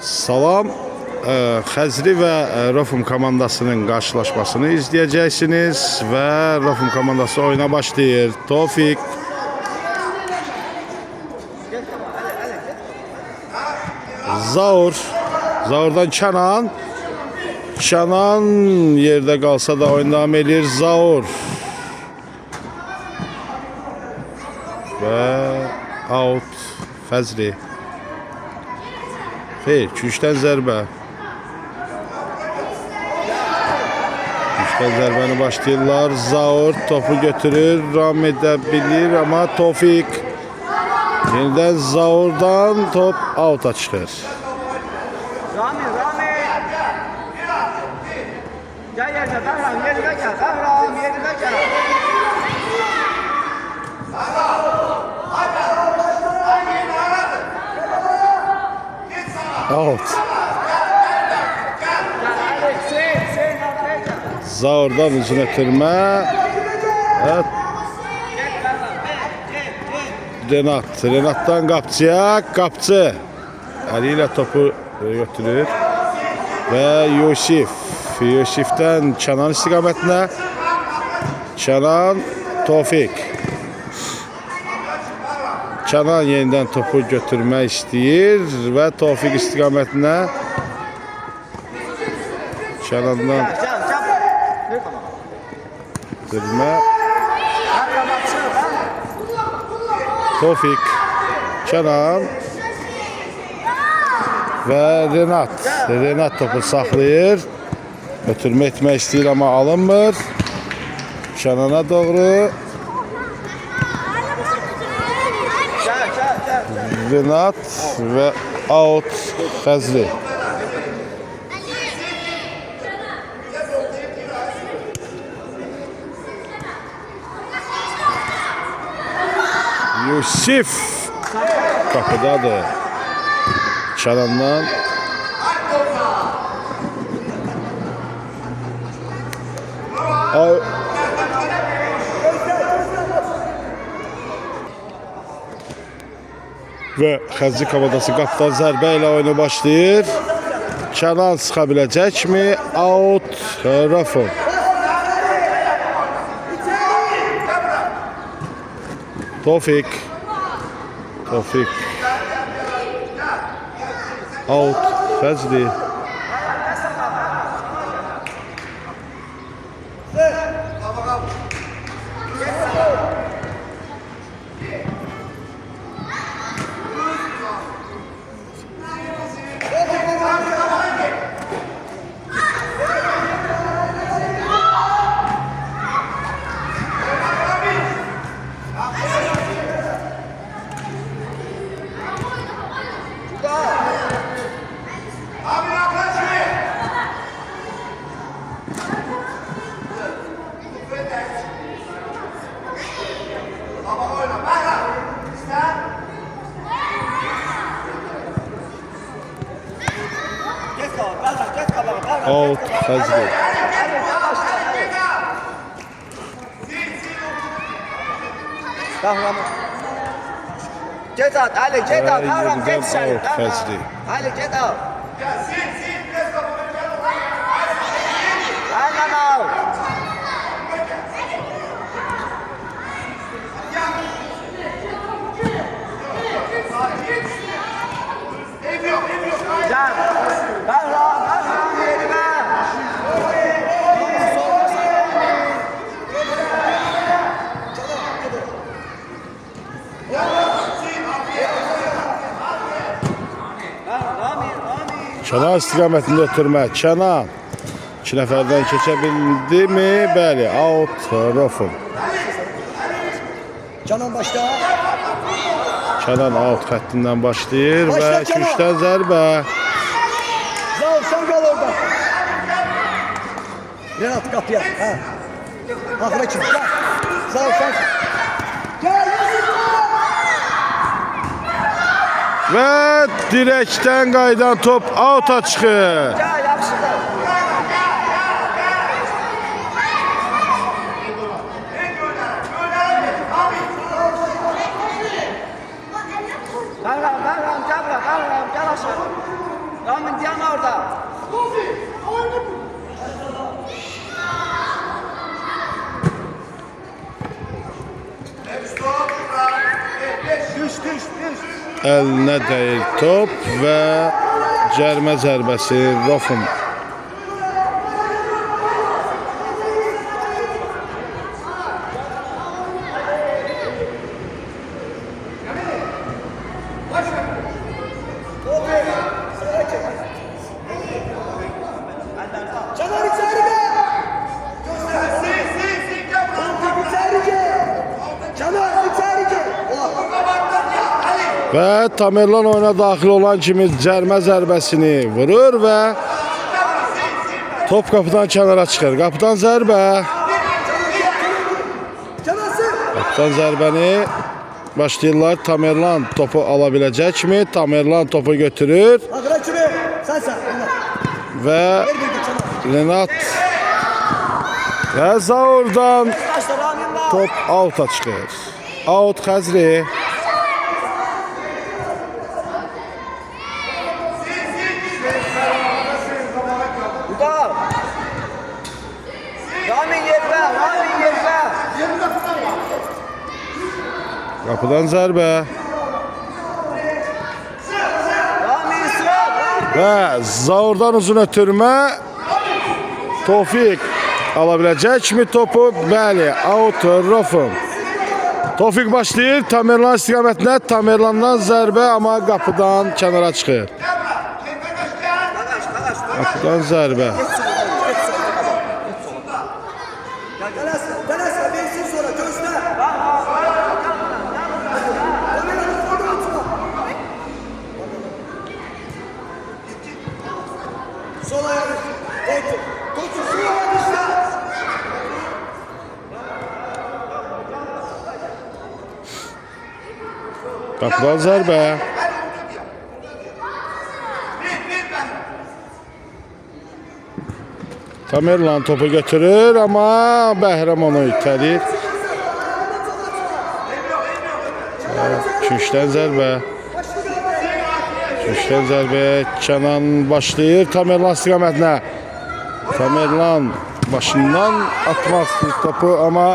Salam, Xəzri və Rofum komandasının qarşılaşmasını izləyəcəksiniz və Rofum komandası oyuna başlayır. Tofiq Zaur, Zaurdan Kənan, Kənan yerdə qalsa da oyun davam edir. Zaur və out. Xəzri xeyr, küçdən zərbə. Küçdən zərbəni başlayırlar. Zaur topu götürür, ram edə bilir, amma Tofiq yenidən Zaurdan top out'a çıxır. Rami. Gel yerine, Behram yerine gel. Behram yerine gel. Out. Zaurdan uzun ötürmə. Evet. Renat'tan Qapçıya. Qapçı əli ilə topu götürür və Yusifdən Kənan istiqamətinə. Kənan, Tofiq. Kənan yenidən topu götürmək istəyir və Tofiq istiqamətinə. Kənandan götürmə. Tofiq, Kənan və Renat. Renat topu saxlayır. Götürmə etmək istəyir, amma alınmır. Kənana doğru. Renat və out Xəzri. Yusif kapıdadır. Kənandan və Xəzri komandası qapıdan zərbə ilə oyunu başlayır. Kənan sıxa biləcəkmi? Out Rofum. Tofiq out Xəzri. Out Xəzri. Behram. Get out, Ali, get out. Behram, get sen. Xəzri. Ali, get out. Aynen out. Can. Behram yerine. Kənan istiqamətində ötürmə. Kənan 2 nəfərdən keçə bildi mi? Bəli, out Rofum. Canan başla. Kənan out xəttindən başlayır və küçdən zərbə. Zaur sen gel oradan. Renat kapıya. Ha. Ahıra çık. Gel. Zaur sen. Gel. Və direkdən qaydan top out'a çıxır. Gel yaxşıdır. Ramin diyan orada. Düş. Eline değil top ve cərmə zərbəsi Rofum. Caner içeri gel. İçeri gel. Caner içeri gel. Və Tamerlan oyuna daxil olan kimi cərmə zərbəsini vurur və top qapıdan kənara çıxır. Qapıdan zərbə. Qapıdan zərbəni başlayırlar. Tamerlan topu ala biləcəkmi? Tamerlan topu götürür Akıra kimi. Sen. və Renat və Zaurdan Başla Ramin var. top out'a çıxır. Out Xəzri. Uda. Ramin yerine. Qapıdan zərbə. Ramin sıra. Və Zaurdan uzun ötürmə. Tofiq ala biləcəkmi topu? Bəli, out Rofum. Tofiq başlayır Tamerlan istiqamətinə. Tamerlandan zərbə, amma qapıdan kənara çıxır. Qapıdan zərbə. Denes versin sonra gözle. Sola yarış. Koçu sola yarışla. Qapıdan zərbə. Tamerlan topu götürür, amma Bəhrəm onu itəlir. Küşdən zərbə. Küşdən zərbə. Kənan başlayır Tamerlan istiqamətinə. Tamerlan başından atmaq istəyir topu, amma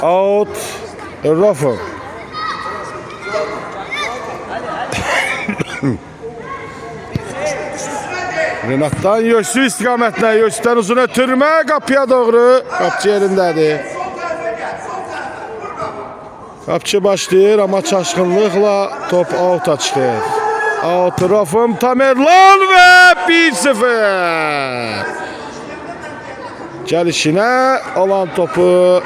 out Rofum. Renatdan Yösü istiqamətinə, Yösüdən uzun ötürmə, qapıya doğru. Qapçı yerindədir. Qapçı başlayır, amma çaşqınlıqla top out'a çıxır. Out Rofum, Tamerlan və 1-0. Gəlişinə olan topu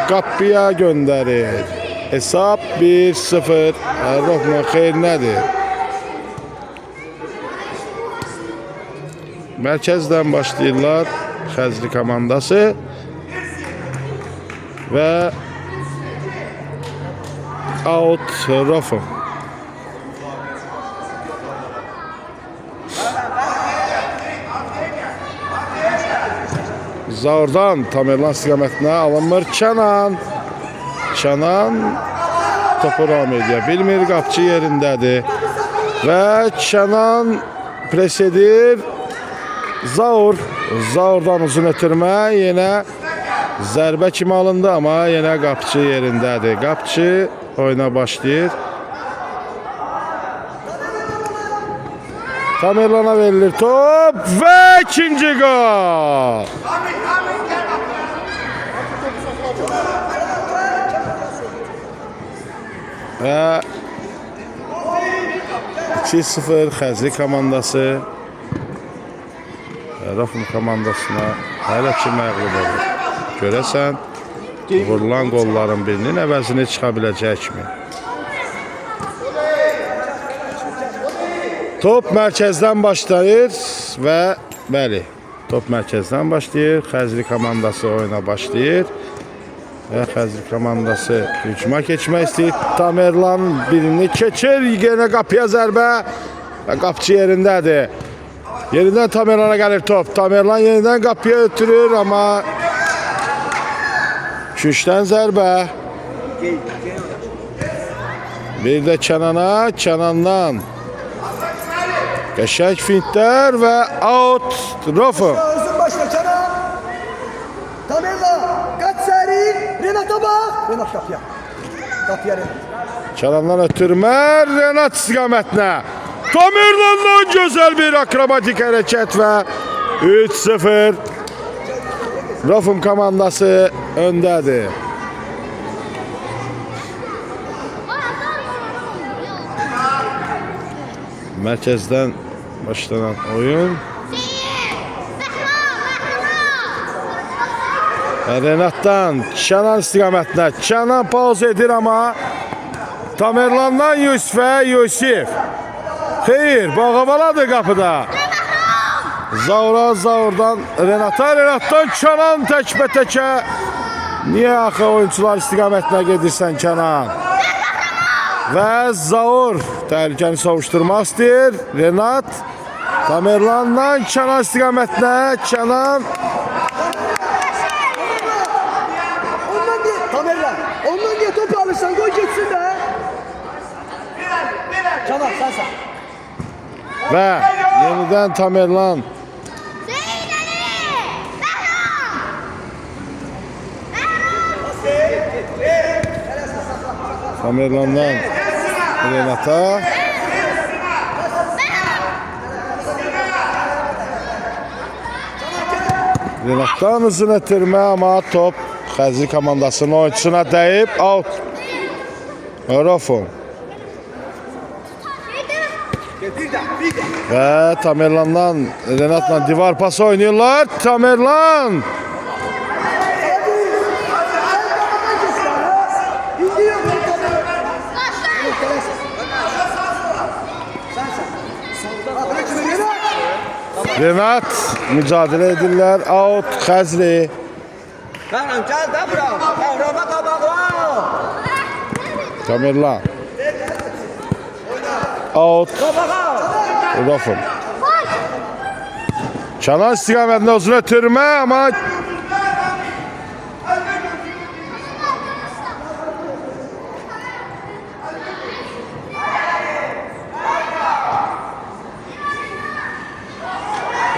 qapıya göndərir. Hesab 1-0. Rofumun xeyrinədir. Mərkəzdən başlayırlar Xəzri komandası və out Rofum. Zaurdan Tamerlan istiqamətinə alınmır. Kənan topu ram edə bilmir. Qapçı yerindədir və Kənan pres edir. Zaurdan uzun ötürmə, yenə zərbə kimi alındı, amma yenə qapçı yerindədir. Qapçı oyuna başlayır. Tamerlana verilir top və ikinci gol. Və 2-0 Xəzri komandası Rofum komandasına hələ ki məğlub olur. Görəsən, vurulan qolların birinin əvəzini çıxa biləcəkmi? Top mərkəzdən başlayır və bəli, top mərkəzdən başlayır. Xəzri komandası oyuna başlayır. Və Xəzri komandası hücuma keçmək istəyir. Tamerlan birini keçir, yenə qapıya zərbə və qapçı yerindədir. Yerindən Tamerlana gəlir top. Tamerlan yenidən qapıya ötürür, amma küşdən zərbə. Bir də Kənana, Kənandan Qəşəng fintlər və out. Rofum. Özün başla Kenan. Tamerla. Kaç seri. Renat'a bak. Renat kapıya. Kapıya Renat. Kənandan ötürmə Renat istiqamətinə. Tamerlandan gözəl bir akrobatik hərəkət və 3-0. Rofum komandası öndədir. Mərkəzdən başlanan oyun. Renatdan Kənan istiqamətinə. Kənan pauz edir amma Tamerlandan Yusifə Yusif. Xeyr, bağabaladır qapıda. Zaurdan Renata, Renatdan Kənan təkbətəkə. Niyə axı oyuncular istiqamətinə gedirsən Kənan? Və Zaur təhlükəni savuşturmaq istəyir. Renat Tamerlandan Kənan istiqamətinə. Kənan Ondan diye topu alırsan gol geçsin be. Kenan sen. və yenidən Tamerlan. Tamerlandan Renata. Renatdan uzun ötürmə amma top Xəzri komandasının oyunçusuna dəyib out. Rofum. Və Tamerlandan Renatla divar pası oynayırlar. Tamerlan. Renat mücadele edirlər. Out Xəzri. Karan gel de bura. Kahrama tabakla. Tamerlan. Out. Tabaka. Rofum. Kənan istiqamətində uzun ötürmə amma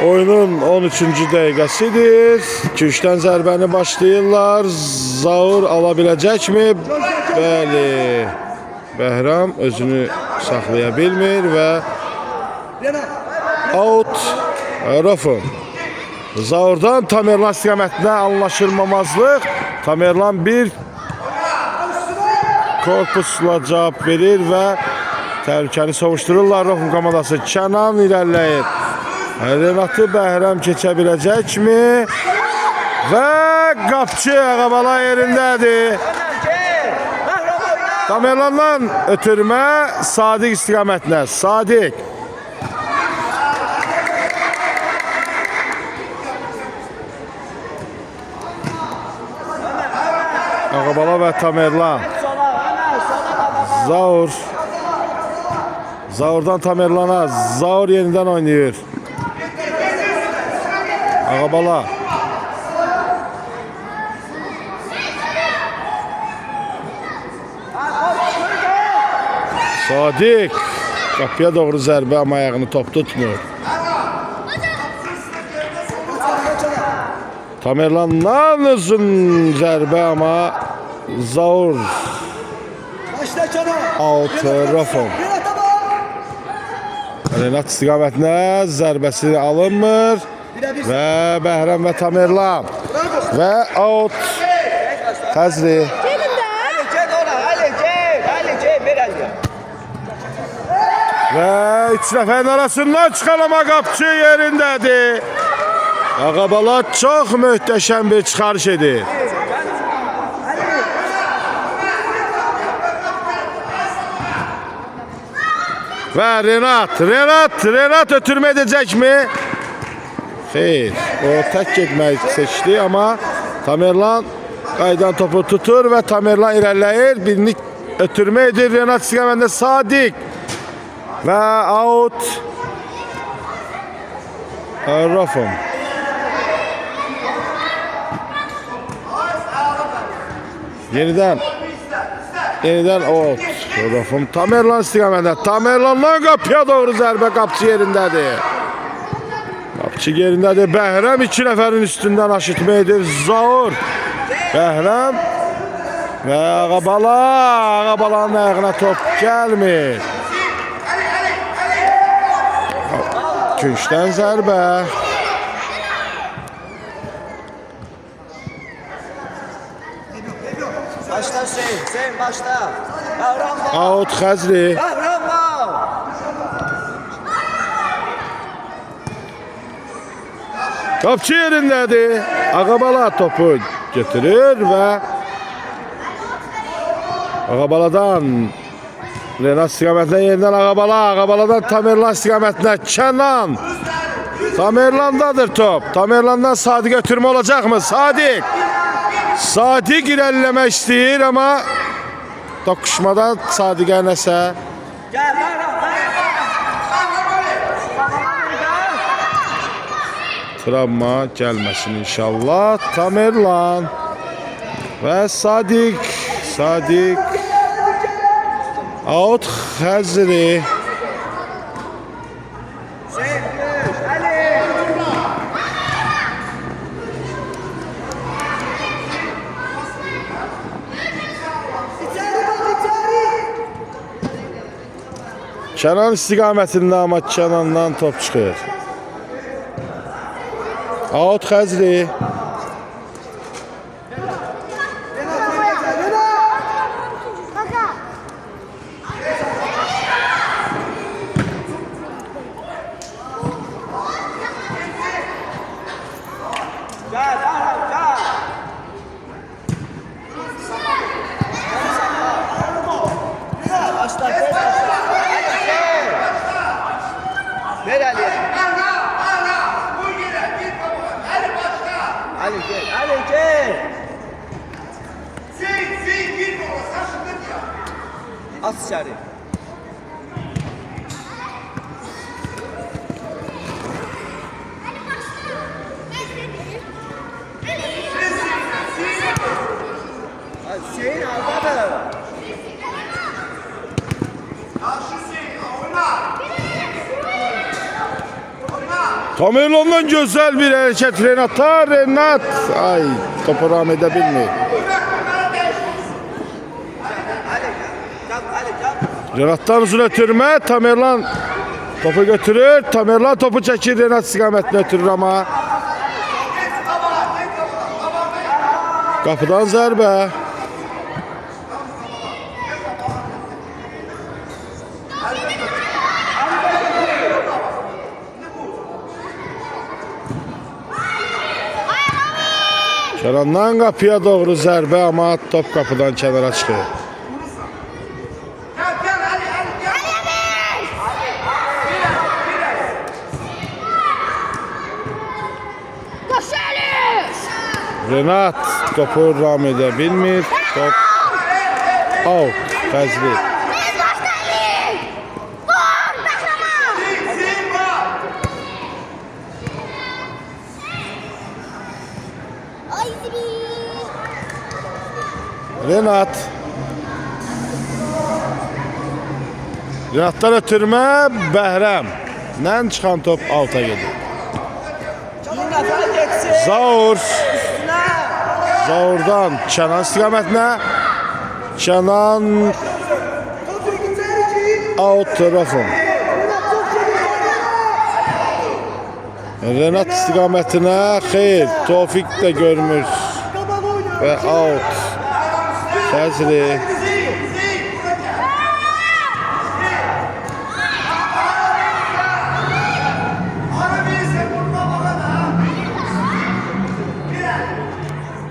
oyunun 13-cü dəqiqəsidir. 2-3-dən zərbəni başlayırlar. Zaur ala biləcəkmi? Bəli. Bəhram özünü saxlaya bilmir və out. Rofum. Zaurdan Tamerlan istiqamətinə anlaşılmamazlıq. Tamerlan bir korpusla cavab verir və təhlükəni savuştururlar. Rofum komandası. Kənan irəliləyir. Renatı Bəhram keçə biləcəkmi? Və qapçı Ağabala yerindədir. Tamerlandan ötürmə Sadiq istiqamətinə. Sadiq. Ağabala və Tamerlan. Zaur. Zaurdan Tamerlana. Zaur yenidən oynayır. Ağabala. Sadiq. Qapıya doğru zərbə amma ayağını top tutmur. Tamerlandan uzun zərbə amma Zaur. Başla Kenan. Out. Rofum. Renat'a bak. Renat istiqamətinə zərbəsi alınmır. Və Bəhram və Tamerlan. Və out. Xəzri. Və 3 nəfərin arasından çıxan amma qapçı yerindədir. Ağabala çox möhtəşəm bir çıxarış edir. Və Renat ötürmə edəcəkmi? Xeyr, o tək getmək seçdi amma Tamerlan qaydan topu tutur və Tamerlan irəliləyir. Birini ötürmə edir Renat istiqamətində Sadiq. Və out. Rofum. Yenidən out. Rodofum Tamerlan istiqamətində. Tamerlandan qapıya doğru zərbə, qapçı yerindədir. Qapçı yerindədir. Bəhrəm 2 nəfərin üstündən aşıtma edir. Zaur. Bəhrəm və Ağabala. Ağabalanın ayağına top gəlmir. Küncdən zərbə. Başla Hüseyin başla. Davran var. Out Xəzri. Davran var. Qapçı yerindədir. Ağabala topu götürür və Ağabaladan Renat istiqamətinə yenidən Ağabala. Ağabaladan Tamerlan istiqamətinə Kənan. Tamerlandadır top. Tamerlandan Sadiq ötürmə olacaqmı? Sadiq. Sadiq irəliləmək istəyir, amma toqquşmadan Sadiqə nəsə Gel Davran. travma gəlməsin inşallah. Tamerlan və Sadiq. Sadiq. Out Xəzri. Hüseyin düş. Ali. İçeri bak içeri. Kənan istiqamətində, amma Kənandan top çıxır. Out Xəzri. Gel Davran gel. Başla tez başla. Ali Hüseyin. Ver Ali'ye. Ali gel. Ali gel. At içeri. Hadi Hüseyin almadı. Tamerlandan gözəl bir hərəkət Renat'a. Renat. Ay, topu ram edə bilmir. Ali gel. Gel Ali gel. Renat'dan uzun ötürmə. Tamerlan topu götürür. Tamerlan topu çəkir. Renat istiqamətini ötürür, amma qapıdan zərbə. Kənandan qapıya doğru zərbə, amma top qapıdan kənara çıxır. Renat topu ram edə bilmir. Top out. Xəzri. Renat. Renatdan ötürmə Bəhrəmdən çıxan top alta gedir. Bir nefer geçsin. Zaur. Üstüne. Zaurdan Kənan istiqamətinə. Kənan Topuk içeri. out tarafın. Renat çok çabuk. Renat istiqamətinə xeyr. Tofiq də görmür Kabak oynuyor. və out. Xəzri.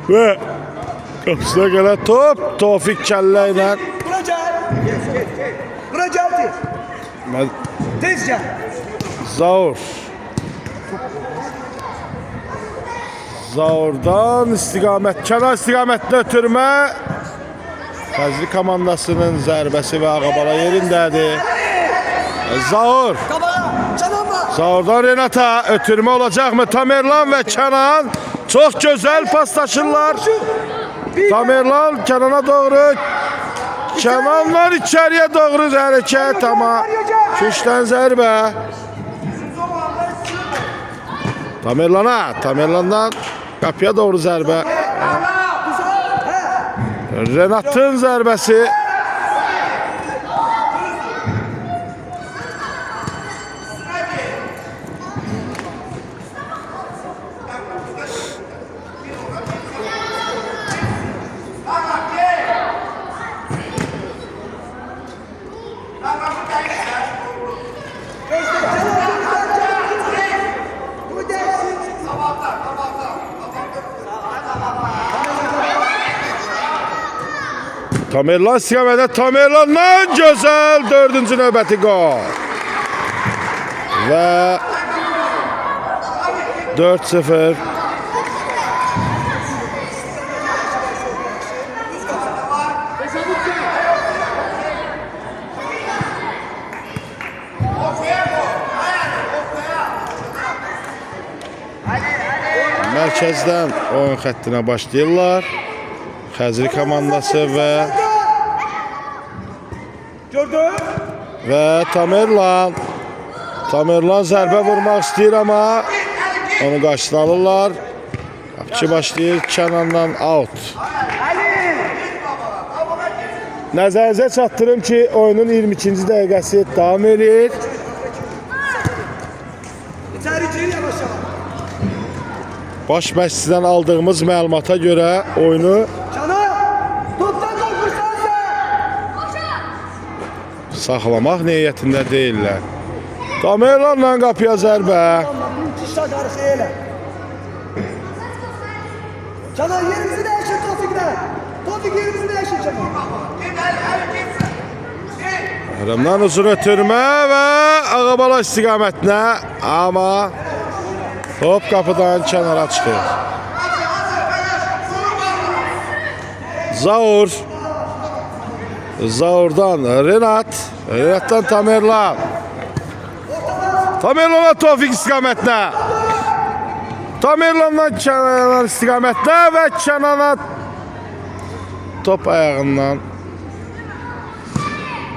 Və qapısına gələn top Tofiq kəllə ilə Bura gel. Bura gel tez. Tez gel. Zaur. Zaurdan istiqamət, kənar istiqamətinə ötürmə. Xəzri komandasının zərbəsi və Ağabala yerindədir. Zaur. Kabağa. Canama. Zaurdan Renata ötürmə olacaqmı? Tamerlan və Kənan çox gözəl paslaşırlar. Tamerlan Kənana doğru. Kenanlar içeriye doğru hareket ama küşten zərbə. Tamerlandan qapıya doğru zərbə. Renat'ın zərbəsi. Tamerlan istiqamədə Tamerlandan gözəl 4-cü növbəti qol. Və 4-0. Mərkəzdən oyun xəttinə başlayırlar. Xəzri komandası və Tamerlan. Tamerlan zərbə vurmaq istəyir amma onu qarşısına alırlar. Qapıcı başlayır Kənandan out. Nəzərinizə çatdırım ki, oyunun 22-ci dəqiqəsi davam edir. Baş məşqçidən aldığımız məlumata görə oyunu saxlamaq niyyətində deyirlər. Tamerlanla qapıya zərbə. Canan yerimizi değişir Tofik'den. Tofik yerimizi değişir Canan. Ərəmdən uzun ötürmə və Ağabala istiqamətinə. Amma top qapıdan kənara çıxır. Zaur. Zaurdan Renat. Renatdan Tamerlan. Tamerlan'a Tofik istiqamətinə. Tamerlandan Kenan istiqamətinə və Kenana top ayağından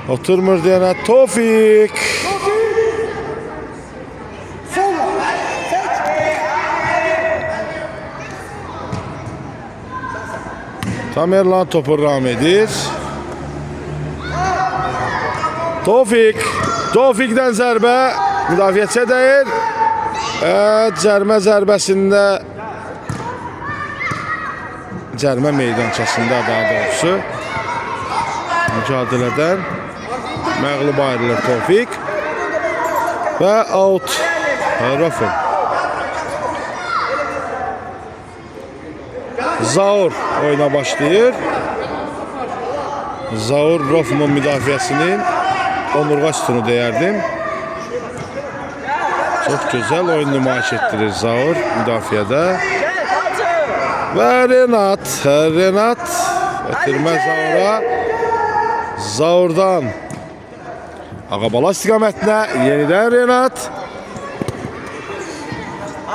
oturmur deyənə Tofik. Tamerlan topu ram edir. Tofik'dən zərbə müdafiəçiyə dəyir. Cərmə zərbəsində cərmə meydançasında daha doğrusu mücadilədən məğlub ayrılır Tofik və out Rafın. Zaur oyuna başlayır. Zaur Rafin'in müdafiəsinin onurğa sütunu deyərdim. Çok güzel oyun nümayiş ettirir Zaur müdafiədə. Və Renat ötürmə Zaura. Zaurdan Ağabala istiqamətinə yenidən Renat.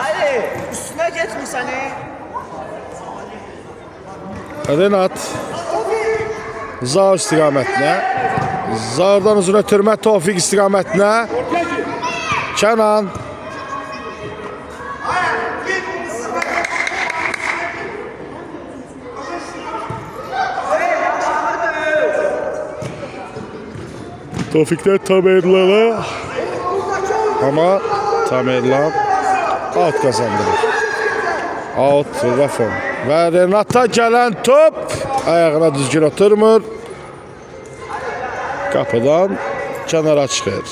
Ali, üstüne geçmiş hani. Renat Zaur istiqamətinə. Zaurdan uzun ötürmə Tofik istiqamətinə. Kenan. Tofik'ten Tamerlan'a ama Tamerlan out kazandırır. Out Rafon. Ve Renat'a gelen top ayağına düzgün oturmur. Kapıdan kenara çıxır.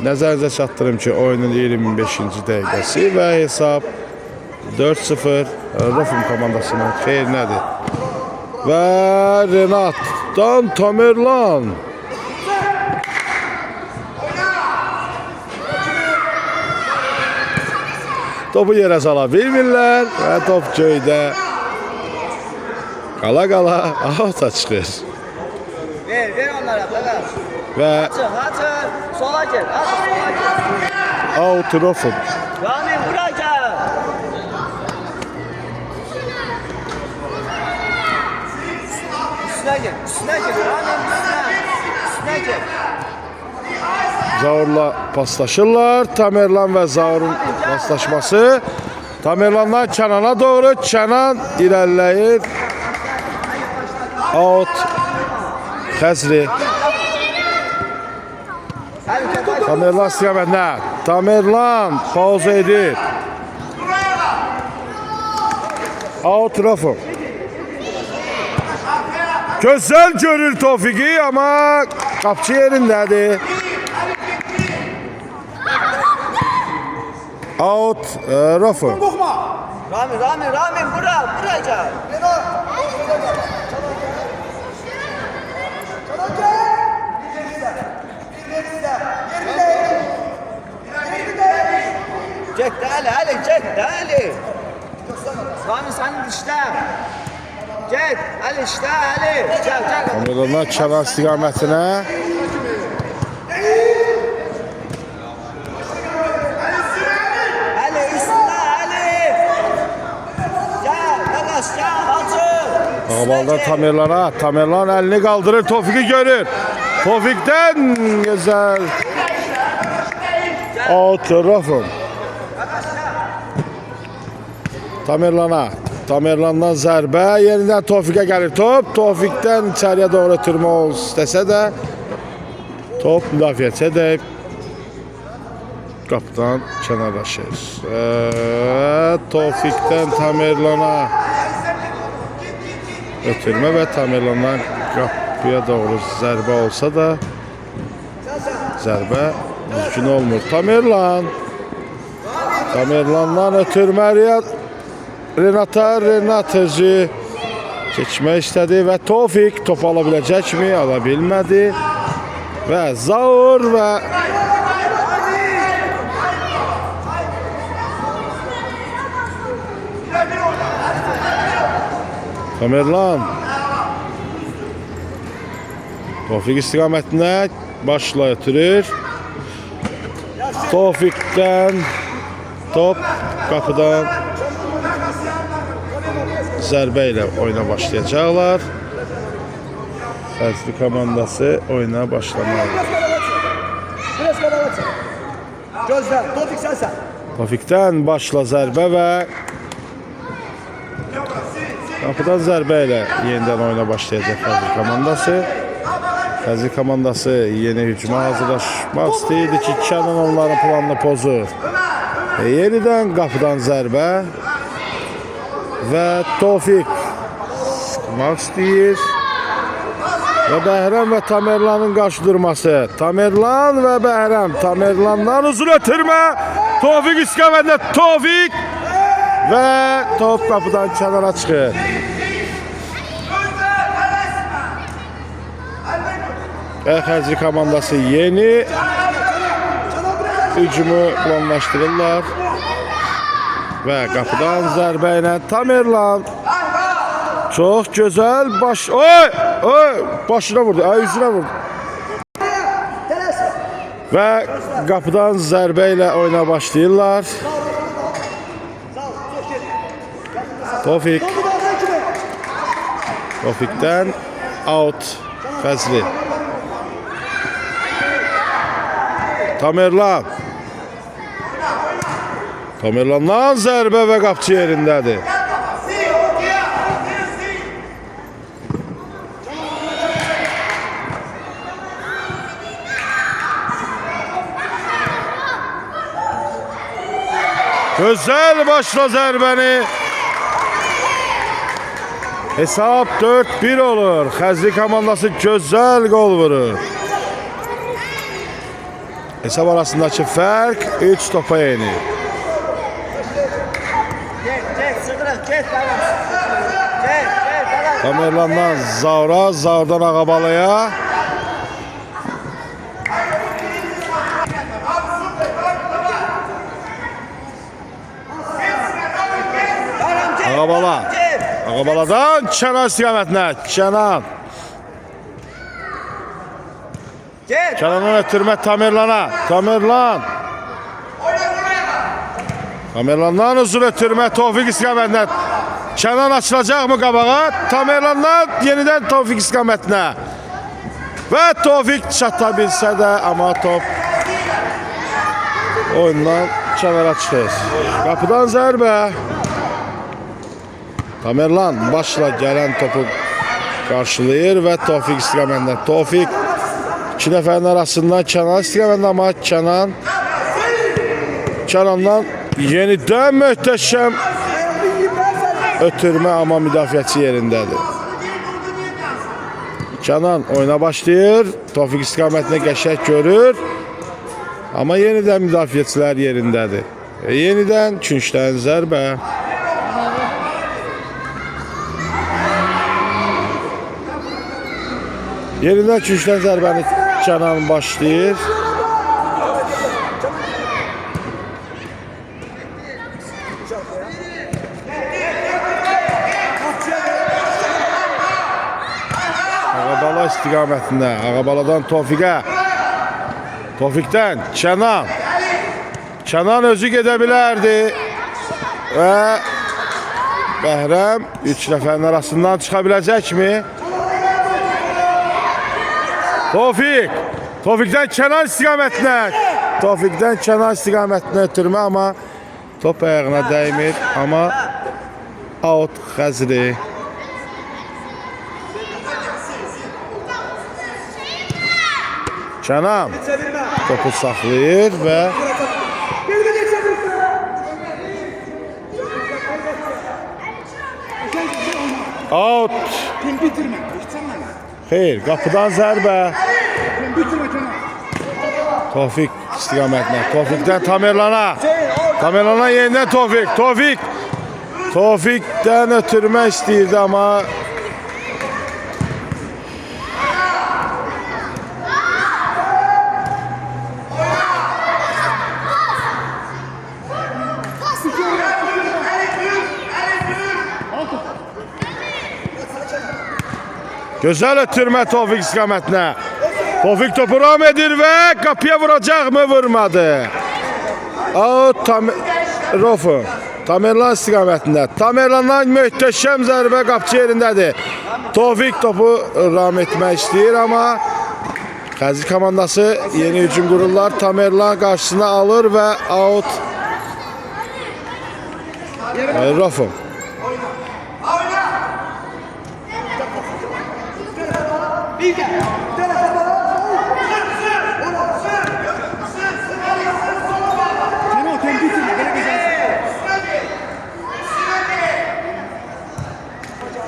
Nəzərinizə çatdırım ki, oyunun 25-ci dəqiqəsi və hesab 4-0 Rafon komandasının xeyrinədir. Və Renat'dan Tamerlan. Topu yerə sala bilmirlər və top göydə qala outa çıxır. Ver onlara baba. Və Hadi sola gel. Hadi sola gel. out Rafon. Rami buraya gel. üstüne gel. Üstüne gel. Ramin üstüne. Üstüne gel. Zaurla paslaşırlar. Tamerlan ve Zaur'un paslaşması. Tamerlandan Kenan'a doğru. Kenan ilerleyir. Out. Xəzri. Tamerlan istiqamətində. Tamerlan pauza edir. Out Rafım. Gözəl görür Tofiqi, amma qapçı yerindədir. Out Rafım. Ramin bura gel. Get Ali get Ali. Ramin senin işte. Get Ali işte Ali. Gel. Tamerlandan Kenan istiqamətinə. Ali üstüne Ali. Gel Yavaş gel hacı. Ağbaldan Tamerlana. Tamerlan əlini qaldırır. Tofiqi görür. Tofiqdən gözəl. Out Rafım. Tamerlana. Tamerlandan zərbə. Yenidən Tofiqə gəlir top. Tofiqdən içəriyə doğru ötürmə istəsə də top müdafiəçiyə dəyib. Qapıdan kənarlaşır. Tofiqdən Tamerlana ötürmə və Tamerlandan qapıya doğru zərbə olsa da zərbə düzgün olmur. Tamerlandan ötürməliyə Renat özü keçmək istədi və Tofiq top ala biləcəkmi? Ala bilmədi. Və Zaur və Tamerlan Tofiq istiqamətində başla ötürür. Tofiqdən top qapıdan zərbə ilə oyuna başlayacaqlar. Xəzri komandası oyuna başlamalıdır. Gözlə, Tofik sənsən. Tofiqdən başla zərbə və qapıdan zərbə ilə yenidən oyuna başlayacaq Xəzri komandası. Xəzri komandası yeni hücuma hazırlaşmaq istəyirdi ki, Kenan onların planını pozur. Yenidən qapıdan zərbə və Tofiq sıxmaq istəyir. Və Bəhrəm və Tamerlanın qarşı durması. Tamerlan və Bəhrəm. Tamerlandan uzun ötürmə. Tofiq istiqamətində Tofiq və top qapıdan kənara çıxır. Xəzri komandası yeni hücumu planlaşdırırlar. Və qapıdan zərbə ilə Tamerlan çox gözəl başına vurdu, üzünə vurdu. Və qapıdan zərbə ilə oyuna başlayırlar. Tofiqdən out Xəzri. Tamerlandan zərbə və qapçı yerindədir. Gözəl başla zərbəni. Hesab 4-1 olur. Xəzri komandası gözəl gol vurur. Hesab arasındakı fərq 3 topa yenir. Get. Tamerlandan Zaura, Zaurdan Ağabalaya. Ağabala. Ağabaladan Kenan istiqamətinə. Kenan. Kenan'ın ötürmə Tamerlan'a. Tamerlandan uzun ötürmə Tofiq istiqamətində. Kənan açılacaq mı qabağa? Tamerlandan yenidən Tofiq istiqamətinə. Və Tofiq çata bilsə də, amma top oyundan kənara çıxır. Qapıdan zərbə. Tamerlan başla gələn topu qarşılayır və Tofiq istiqamətindən. Tofiq 2 nəfərin arasından Kənan istiqamətindən, amma Kənandan yenidən möhtəşəm ötürmə, amma müdafiəçi yerindədir. Kənan oyuna başlayır. Tofiq istiqamətinə qəşəng görür. Amma yenidən müdafiəçilər yerindədir. Yenidən küncdən zərbə. Yenidən küncdən zərbəni Kənan başlayır. Ağabala istiqamətində, Ağabaladan Tofiqə, Tofiqdən Kənan. Kənan özü gedə bilərdi və Bəhrəm 3 nəfərin arasından çıxa biləcəkmi? Tofiqdən Kənan istiqamətinə, Tofiqdən Kənan istiqamətinə ötürmə, amma top ayağına dəymir, amma out Xəzri. Kənan topu saxlayır və out. Xeyr, qapıdan zərbə. Tofiq istiqamətinə, Tofiqdən Tamerlana. Tamerlana yenidən Tofiq. Tofiqdən ötürmə istəyirdi, amma gözəl ötürmə Tofiq istiqamətinə. Tofiq topu ram edir və qapıya vuracaq mı? Vurmadı. Out Tamerlan istiqamətində. Tamerlandan möhtəşəm zərbə qapçı yerindədir. Tofiq topu ram etmək istəyir, amma Xəzri komandası yeni hücum qururlar. Tamerlan qarşısına alır və out. Rofun.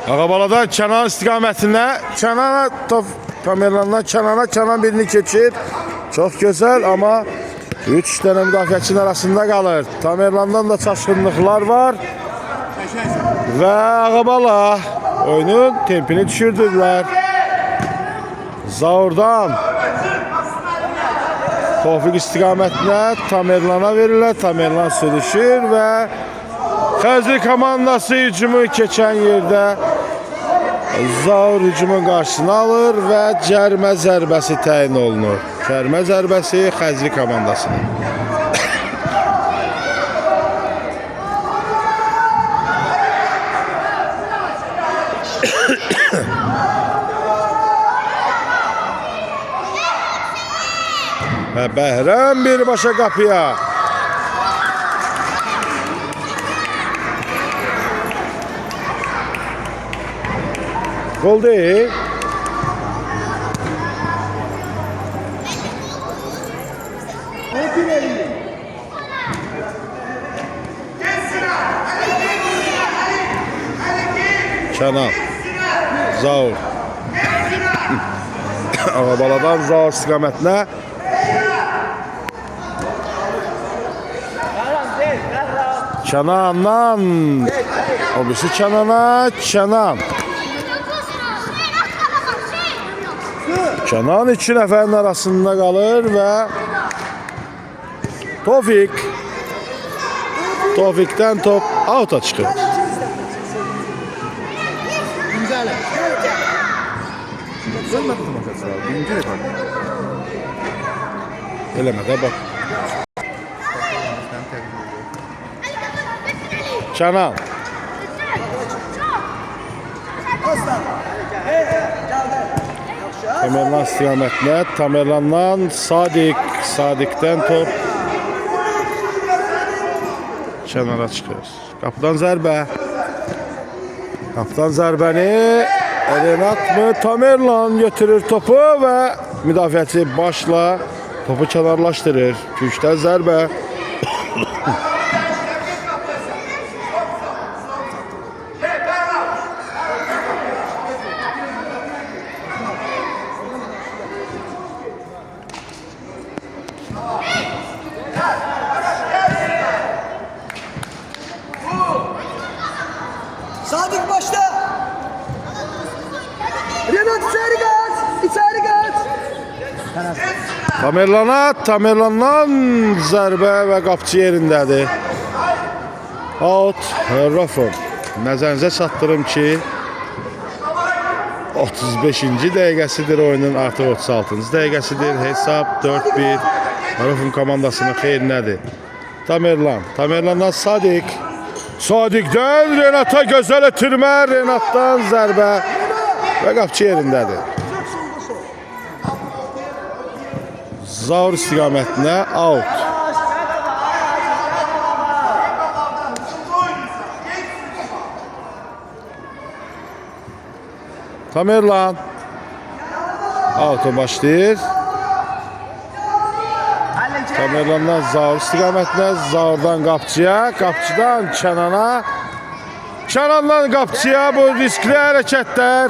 Ağabaladan Kənan istiqamətinə, Kənana top Tamerlandan Kənan birini keçir. Çox gözəl, amma 3 dənə müdafiəçinin arasında qalır. Tamerlandan da çaşqınlıqlar var və Ağabala oyunun tempini düşürdülər. Zaurdan Tofiq istiqamətinə Tamerlana verirlər. Tamerlan sürüşür və Xəzri komandası hücumu keçən yerdə Zaur hücumun qarşısını alır və cərimə zərbəsi təyin olunur. Cərimə zərbəsi Xəzri komandasına. Və Bəhrəm birbaşa qapıya. Gol değil. Kənan. Zaur. Ağabaladan Zaur istiqamətinə. Kənandan. O birisi Kənana. Kənan 2 nəfərin arasında qalır və Tofiqdən top out'a çıxır. Eləmə də bax. Kənan. Tamerlan istiqamətində. Tamerlandan Sadiq. Sadiqdən top kənara çıxır. Qapıdan zərbə. Qapıdan zərbəni Renat mı? Tamerlan götürür topu və müdafiəçi başla topu kənarlaşdırır. Küçdən zərbə. Sadık başta. Renat içeri kaç. İçeri kaç. Tamerlandan zərbə və qapçı yerindədir. Out. Rafon. Nəzərinizə çatdırım ki 35-ci dəqiqəsidir oyunun, artıq 36-cı dəqiqəsidir. Hesab 4-1. Rafon komandasının xeyrinədir. Tamerlandan Sadiq. Sadiqdən Renata gözəl ötürmə. Renatdan zərbə və qapçı yerindədir. Zaur istiqamətinə out. Tamerlan out'a başlayır. Tamerlandan Zaur istiqamətinə, Zaurdan qapçıya, qapçıdan Kənana, Kənandan qapçıya bu riskli hərəkətlər.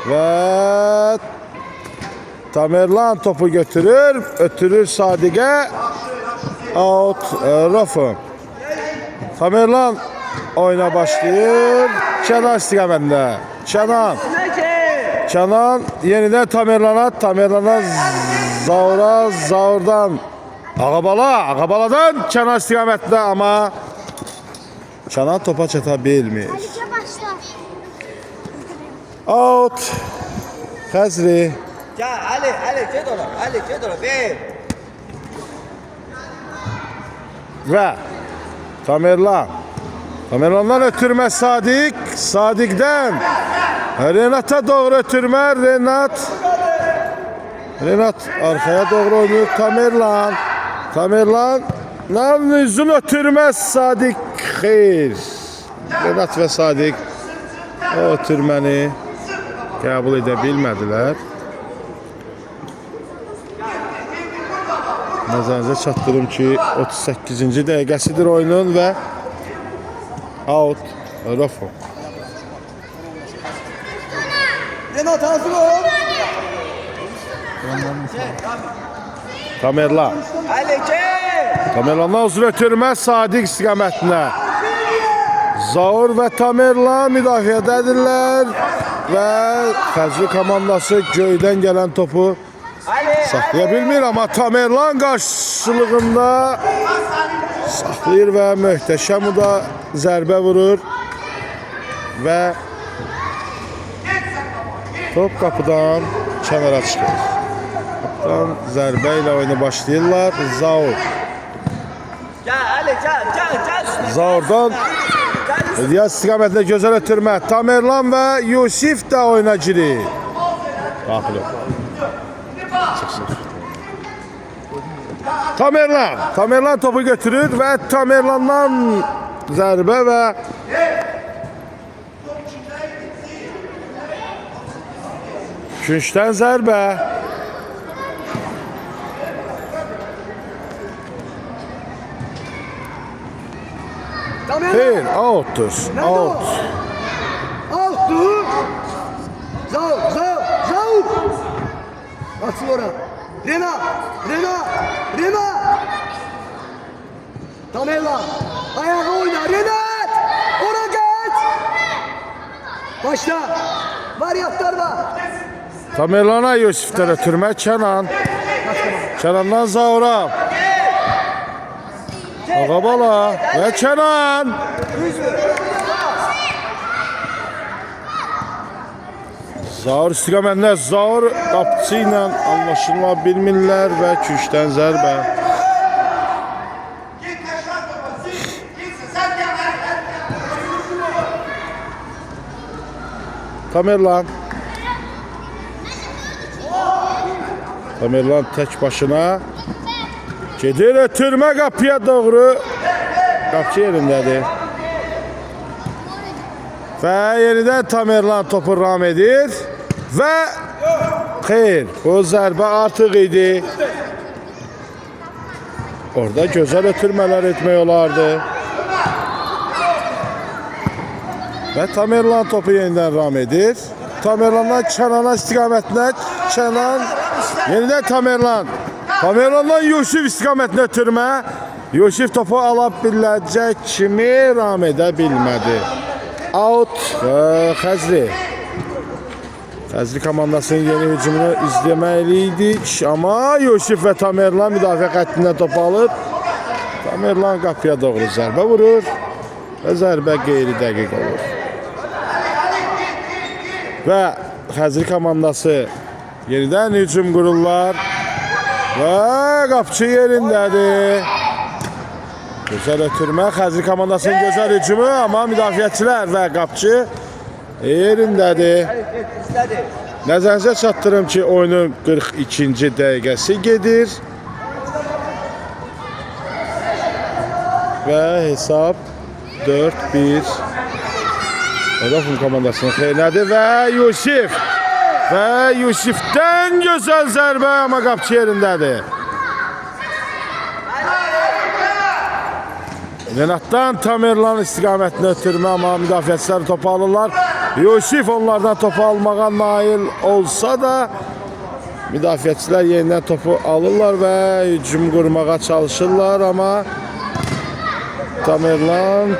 Və Tamerlan topu götürür, ötürür Sadiqə, out, Rafon. Tamerlan oyuna başlayır, Kənan istiqamətində, Kənan yenidən Tamerlana, Zaura, Zaurdan Ağabaladan Kənan istiqamətində, amma Kənan topa çata bilmir. Out. Xəzri. Ya Ali get ona. Ali get ona. Ver. Və Tamerlandan ötürmə Sadiq. Sadiqdən Renata doğru ötürmə. Renat arkaya doğru oynuyor. Tamerlandan üzün ötürmə Sadiq. Xeyr. Renat və Sadiq o ötürməni qəbul edə bilmədilər. Nəzərinizə çatdırım ki 38-ci dəqiqəsidir oyunun və out. Rafon. Renat hazır ol. Tamerlan. Ali get. Tamerlandan uzun ötürmə Sadiq istiqamətinə. Zaur və Tamerlan müdafiədədirlər və Xəzri komandası göydən gələn topu saxlaya bilmir, amma Tamerlan qarşılığında saxlayır və möhtəşəm da zərbə vurur və top qapıdan kənara çıxır. Qapıdan zərbə ilə oyuna başlayırlar. Zaur. Ya Ali can. Zaurdan Diyaz istiqamətində gözəl ötürmə. Tamerlan və Yusif də oyuna girir. Daxil ol. Çıxsın. Tamerlan topu götürür və Tamerlandan zərbə və küncdən zərbə. Hayır, out'tur. Out. Out'tur. Zaur. Açıl ora. Renat. Tamerlan. Ayağa oyna. Renat. Ora geç. Başla. Varyantlar var. Tamerlana Yusif'dən ötürmə. Kənandan Zaura. Ağabala və Kənan. Zaur istiqamətində Zaur qapçı ilə anlaşıla bilmirlər və küçdən zərbə. Tamerlan. Tamerlan tek başına. Gedir ötürmə qapıya doğru. Qapçı yerindədir. Və yenidən Tamerlan topu ram edir. Və xeyr, bu zərbə artıq idi. Orada gözəl ötürmələr etmək olardı. Və Tamerlan topu yenidən ram edir. Tamerlandan Kənana istiqamətinə. Kənan yenidən Tamerlan. Tamerlandan Yusif istiqamətinə ötürmə. Yusif topu ala biləcək kimi ram edə bilmədi. Out və Xəzri. Xəzri komandasının yeni hücumunu izləməliydik. Amma Yusif və Tamerlan müdafiə xəttindən topu alır. Tamerlan qapıya doğru zərbə vurur. Və zərbə qeyri dəqiq olur. Və Xəzri komandası yenidən hücum qururlar. Və qapçı yerindədir. Gözəl ötürmə. Xəzri komandasının gözəl hücumu. Amma müdafiəçilər və qapçı yerindədir. Nəzərinizə çatdırım ki, oyunun 42-ci dəqiqəsi gedir. Və hesab 4-1. Vodafone komandasının xeyrinədir və Yusif. Və Yusifdən gözəl zərbə, amma qapçı yerindədir. Renatdan Tamerlan istiqamətinə ötürmə, amma müdafiəçilər topu alırlar. Yusif onlardan topu almağa nail olsa da müdafiəçilər yenidən topu alırlar və hücum qurmağa çalışırlar, amma Tamerlan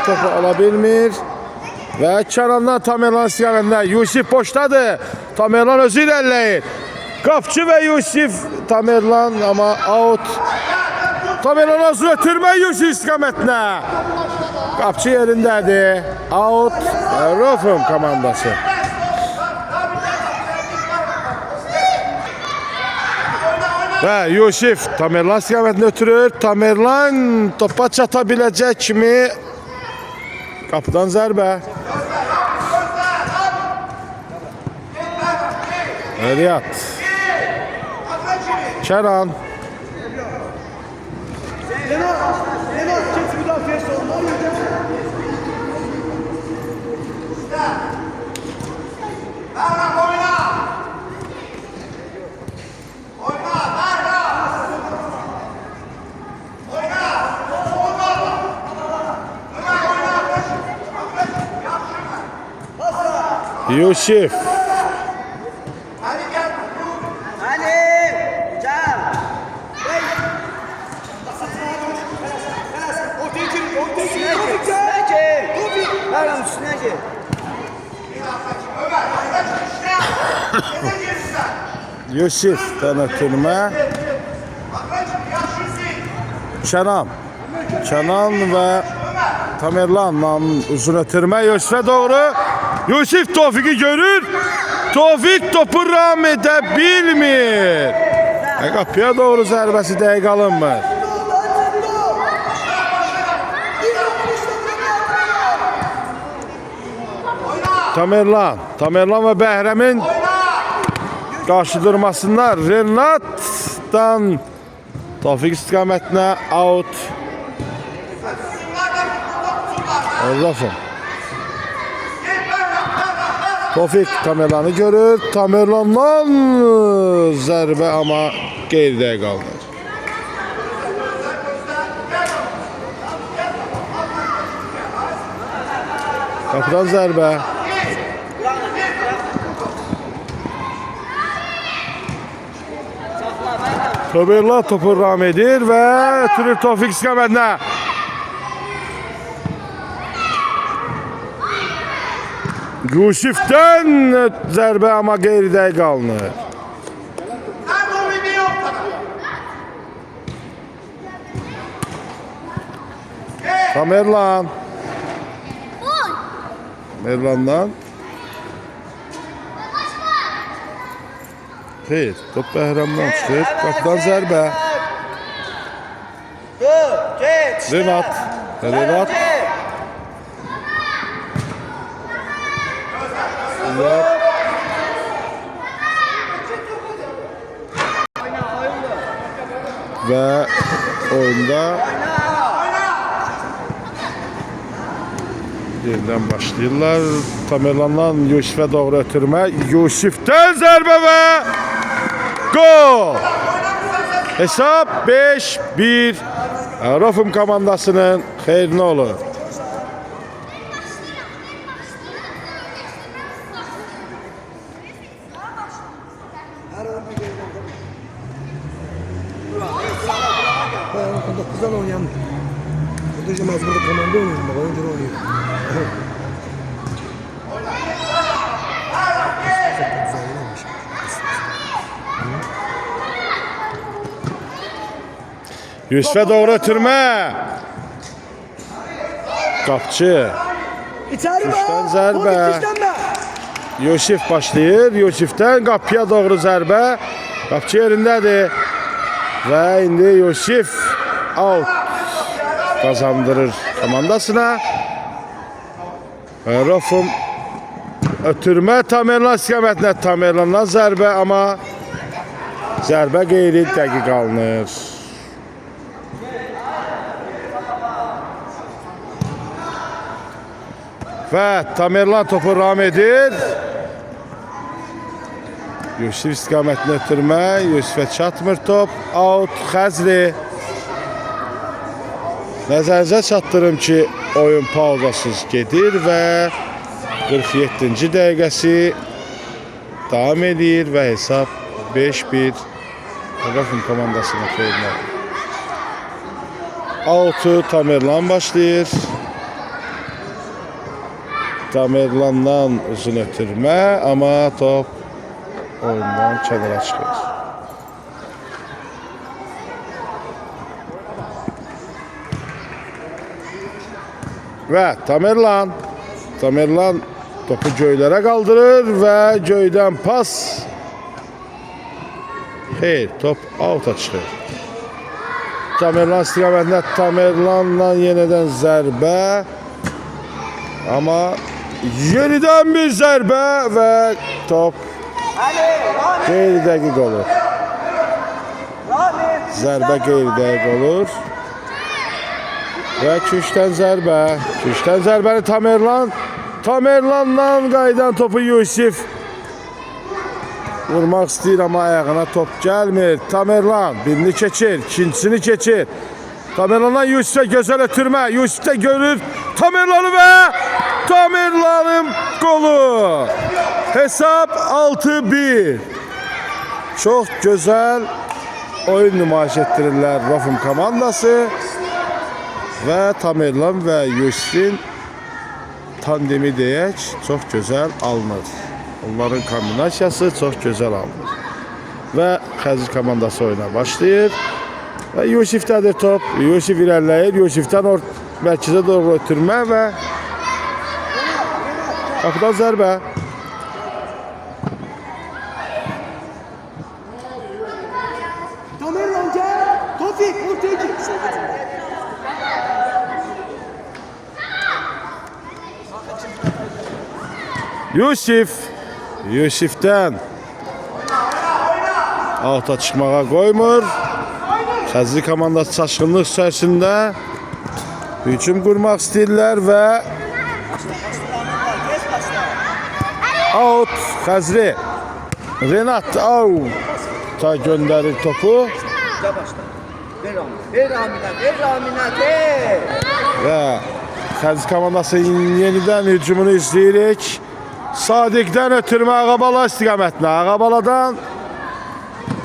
topu ala bilmir. Və Kənandan Tamerlan istiqamətində Yusif boşdadır. Tamerlan özü irəliləyir. Qapçı və Yusif Tamerlan, amma out. Tamerlan özü ötürmə Yusuf istiqamətinə. Qapçı yerindədir. Out. Rofum komandası. Və Yusif Tamerlan istiqamətini ötürür. Tamerlan topa çata biləcək kimi qapıdan zərbə. Riyad. Kənan. Renat geç müdafiəsi olmalı. Yusif. Yusif tanıtılma. Kenan ve Tamerlan'la uzun ötürme Yusif'e doğru. Yusif Tofik'i görür. Tofik topu ram edebilmir. Kapıya doğru zərbəsi dəqiq alınmır. Tamerlan ve Bəhrəmin qarşıdurmasınlar. Renatdan Tofik istiqamətinə out. Rafım. Tofik Tamerlan'ı görür. Tamerlan'dan zərbə, amma qeyridə qalır. Qapıdan zərbə. Tamerlan topu ram edir və ötürür Tofik istiqamətinə. Yusif'dən zərbə, amma qeyridə qalır. Tamerlan'dan. Xeyr, top Bəhrəmdən çıxır. Qapıdan zərbə. başlayırlar. Ve oyunda yeniden başlayırlar. Tamerlandan Yusif'e doğru ötürme. Yusif'ten zərbə və gol! Hesap 5-1. Rofum komandasının xeyrinə olur. Ben 19'dan oynayan. Burada burada komanda oynuyorum. Bak oyuncu oynuyor. Yusif'e doğru ötürme. Qapçı. İçeri bak. Üçten zərbə. Top itişlenme. Yusif başlayır. Yusif'ten qapıya doğru zərbə. Qapçı yerindədir. Və indi Yusif out kazandırır komandasına. Rofum ötürmə Tamerlan istiqamətinə. Tamerlandan zərbə, amma zərbə qeyri dəqiq alınır. Və Tamerlan topu ram edir. Yusif istiqamətinə ötürmə. Yusifə çatmır top. Out. Xəzri. Nəzərinizə çatdırım ki, oyun pauzasız gedir və 47-ci dəqiqəsi davam edir və hesab 5-1 Rofum komandasının xeyrinə. Out'u Tamerlan başlayır. Tamerlandan uzun ötürmə, amma top oyundan kənara çıxır. Və Tamerlan topu göylərə qaldırır və göydən pas. Xeyr, top out'a çıxır. Tamerlan istiqamətində Tamerlanla yenidən zərbə. Amma yenidən bir zərbə və top qeyri dəqiq olur. Zərbə qeyri dəqiq olur. Və küçdən zərbə. Küçdən zərbəni Tamerlandan qayıdan topu Yusif vurmaq istəyir, amma ayağına top gəlmir. Tamerlan birini keçir, ikincisini keçir. Tamerlandan Yusif'e gözəl ötürmə. Yusif də görür Tamerlanı və Tamerlanın qolu. Hesab 6-1. Çox gözəl oyun nümayiş etdirirlər Rofum komandası. Və Tamerlan və Yusif'in tandemi deyək, çox gözəl alınır. Onların kombinasiyası çox gözəl alınır. Və Xəzri komandası oyuna başlayır. Və Yusif'dədir top. Yusif irəliləyir. Yusif'dən mərkəzə doğru ötürmə və qapıdan zərbə. Tamerlan gel. Tofik ortaya git. Yusif'dən alta çıxmağa qoymur. Xəzri komandası çaşqınlıq içərisində hücum qurmaq istəyirlər və out Xəzri. Renat ta göndərir topu Ver Aminat. və Xəzri komandası yenidən hücumunu izləyirik. Sadiqdən ötürmə Ağabala istiqamətinə. Ağabaladan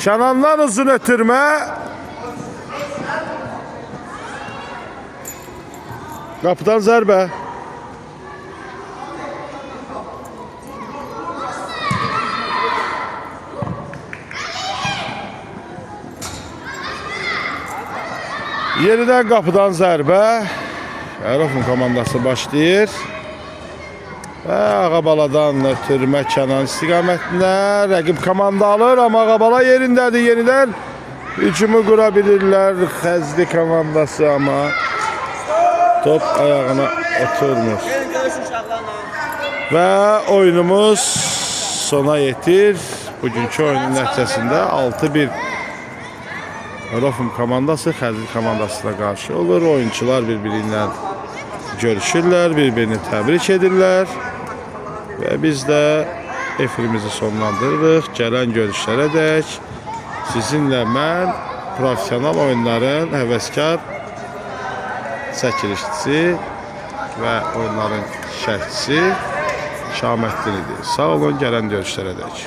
Kənandan uzun ötürmə. Qapıdan zərbə. Yenidən qapıdan zərbə. Rofum komandası başlayır. Və Ağabaladan ötürmə Kənan istiqamətinə. Rəqib komanda alır, amma Ağabala yerindədir. Yenidən hücumu qura bilirlər Xəzri komandası, amma top ayağına oturmur. Və oyunumuz sona yetir. Bugünkü oyunun nəticəsində 6-1 Rofum komandası Xəzri komandasına qarşı olur. Oyunçular bir-biri ilə görüşürlər, bir-birini təbrik edirlər. Və biz də efirimizi sonlandırırıq. Gələn görüşlərə dək sizinlə mən profesional oyunların həvəskar çəkilişçisi və oyunların şərhçisi Şaməddin idi. Sağ olun, gələn görüşlərə dək.